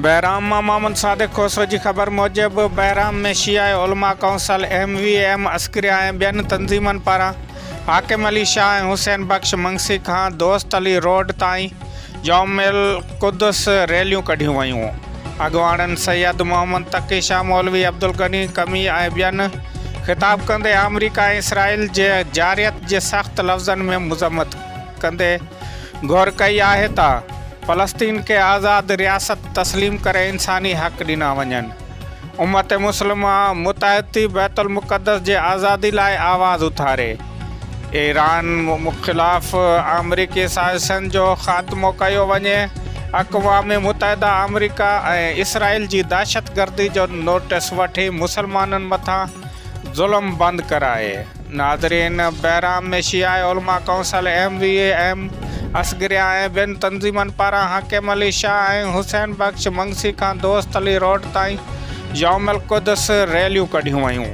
बहराम मां मोहम्मद सादिक खोसरो जी ख़बर मूजिब बहराम में शिया उलमा कौंसल MVM अस्करिया ऐं ॿियनि तंज़ीमनि पारां हाकिम अली शाह ऐं हुसैन बख्श मंगसी खां दोस्त अली रोड ताईं यौमुल क़ुद्स रैलियूं कढियूं वयूं। अॻुवाणनि सैयद मोहम्मद तक़ी शाह मौलवी अब्दुल गनी कमी ऐं ॿियनि ख़िताब कंदे अमरीका ऐं इसराइल जे जारियत जे सख़्त लफ़्ज़नि में मुज़म्मत कंदे गौर कई आहे त फ़लस्तीन के आज़ाद रियासत तस्लीम करे इंसानी हक़ ॾिना वञनि। उम्मत मुस्लिमा मुतहदी बैतुल मुक़द्दस जे आज़ादी लाइ आवाज़ उथारे। ईरान ख़िलाफ़ अमरीकी साज़िशनि जो ख़ात्मो कयो वञे। अक़वाम मुतहदा अमरीका ऐं इसराइल जी दहशतगर्दी जो नोटिस वठी मुसलमाननि मथां ज़ुल्म बंदि कराए। नाज़रीन, बहराम में शिया उलमा कौंसल MVM अस्करिया ऐं ॿियनि तंज़ीमनि पारां हाकिम अली शाह ऐं हुसैन बख्श मंगसी खां दोस्त अली रोड ताईं यौमुल क़ुद्स रैलियूं कढियूं वयूं।